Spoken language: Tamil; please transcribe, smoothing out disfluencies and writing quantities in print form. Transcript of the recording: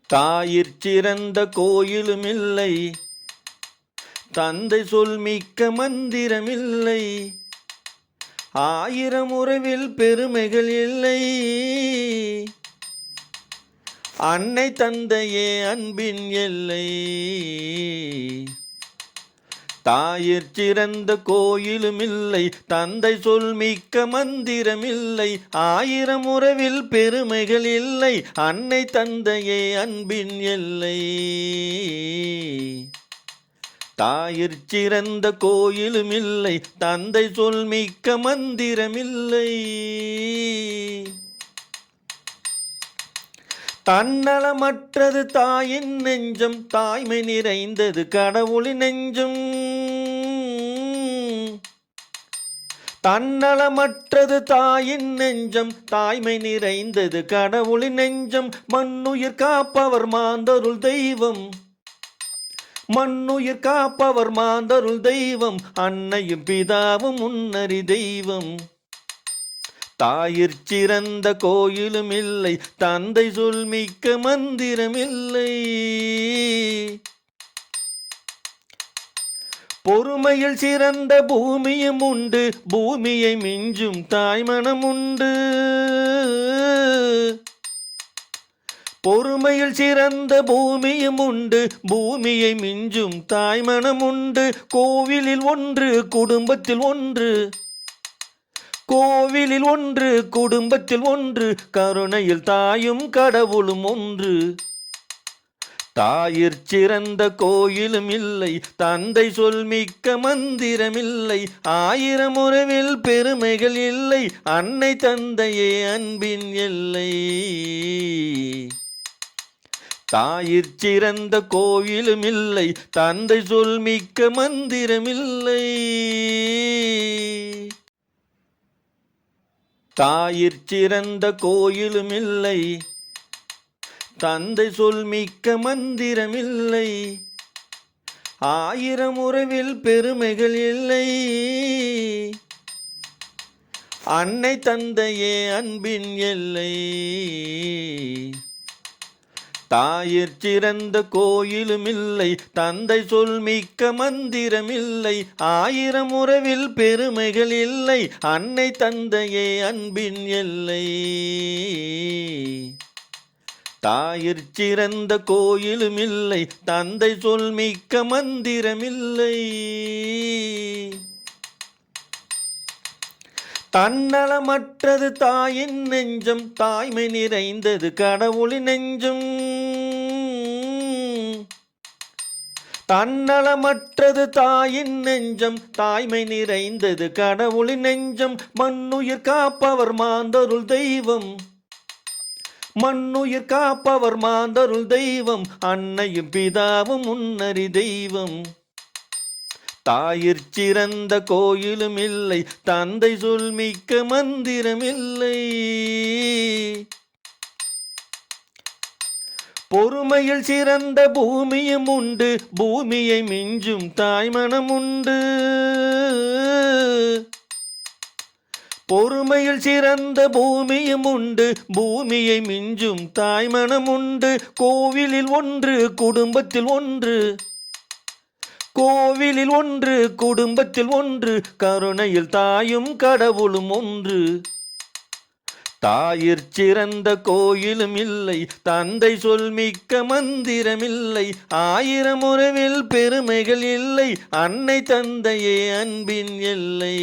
தாயிற் சிறந்த கோயிலுமில்லை, தந்தை சொல் மிக்க மந்திரமில்லை, ஆயிரம் உறவில் பெருமைகள் இல்லை. அன்னை தந்தையே அன்பின் எல்லை. தாயிற் சிறந்த கோயிலுமில்லை, தந்தை சொல் மிக்க மந்திரமில்லை, ஆயிரம் உறவில் பெருமைகள் இல்லை. அன்னை தந்தையே அன்பின் எல்லை. தாயிற் சிறந்த கோயிலுமில்லை, தந்தை சொல் மிக்க மந்திரமில்லை. தன்னலமற்றது தாயின் நெஞ்சம், தாய்மை நிறைந்தது கடவுளின் நெஞ்சம். தன்னலமற்றது தாயின் நெஞ்சம், தாய்மை நிறைந்தது கடவுளின் நெஞ்சம். மண்ணுயிர் காப்பவர் மாந்தருள் தெய்வம், மண்ணுயிர் காப்பவர் மாந்தருள் தெய்வம். அன்னையும் பிதாவும் முன்னறி தெய்வம். தாயிற் சிறந்த கோயிலுமில்லை, தந்தை சொல் மிக்க மந்திரமில்லை. பொறுமையில் சிறந்த பூமியும் உண்டு, பூமியை மிஞ்சும் தாய்மனம் உண்டு. பொறுமையில் சிறந்த பூமியும் உண்டு, பூமியை மிஞ்சும் தாய்மனம் உண்டு. கோவிலில் ஒன்று, குடும்பத்தில் ஒன்று, கோவிலில் ஒன்று, குடும்பத்தில் ஒன்று, கருணையில் தாயும் கடவுளும் ஒன்று. தாயிற் சிறந்த கோயிலும் இல்லை, தந்தை சொல் மிக்க மந்திரமில்லை, ஆயிரம் உறவில் பெருமைகள் இல்லை. அன்னை தந்தையே அன்பின் எல்லை. தாயிற் சிறந்த கோயிலும் இல்லை, தந்தை சொல் மிக்க மந்திரமில்லை. தாயிற் சிறந்த கோயிலுமில்லை, தந்தை சொல் மிக்க மந்திரமில்லை, ஆயிரம் உறவில் பெருமைகள் இல்லை. அன்னை தந்தையே அன்பின் எல்லை. தாயிற் சிறந்த கோயிலுமில்லை, தந்தை சொல் மிக்க மந்திரமில்லை, ஆயிரம் உறவில் பெருமைகள் இல்லை. அன்னை தந்தையே அன்பின் எல்லை. தாயிற் சிறந்த கோயிலுமில்லை, தந்தை சொல் மிக்க மந்திரமில்லை. தன்னலமற்றது தாயின் நெஞ்சம், தாய்மை நிறைந்தது கடவுளின் நெஞ்சம். தன்னலமற்றது தாயின் நெஞ்சம், தாய்மை நிறைந்தது கடவுளின் நெஞ்சம். மண்ணுயிர் காப்பவர் மாந்தருள் தெய்வம், மண்ணுயிர் காப்பவர் மாந்தருள் தெய்வம். அன்னையும் பிதாவும் முன்னறி தெய்வம். தாயிற் சிறந்த கோயிலும் இல்லை, தந்தை சொல் மிக்க மந்திரமில்லை. பொறுமையில் சிறந்த பூமியும் உண்டு, பூமியை மிஞ்சும் தாய்மனம் உண்டு. பொறுமையில் சிறந்த பூமியும் உண்டு, பூமியை மிஞ்சும் தாய்மனம் உண்டு. கோவிலில் ஒன்று, குடும்பத்தில் ஒன்று, கோவிலில் ஒன்று, குடும்பத்தில் ஒன்று, கருணையில் தாயும் கடவுளும் ஒன்று. தாயிற் சிறந்த கோயிலும் இல்லை, தந்தை சொல் மிக்க மந்திரமில்லை, ஆயிரம் உறவில் பெருமைகள் இல்லை. அன்னை தந்தையே அன்பின் எல்லை.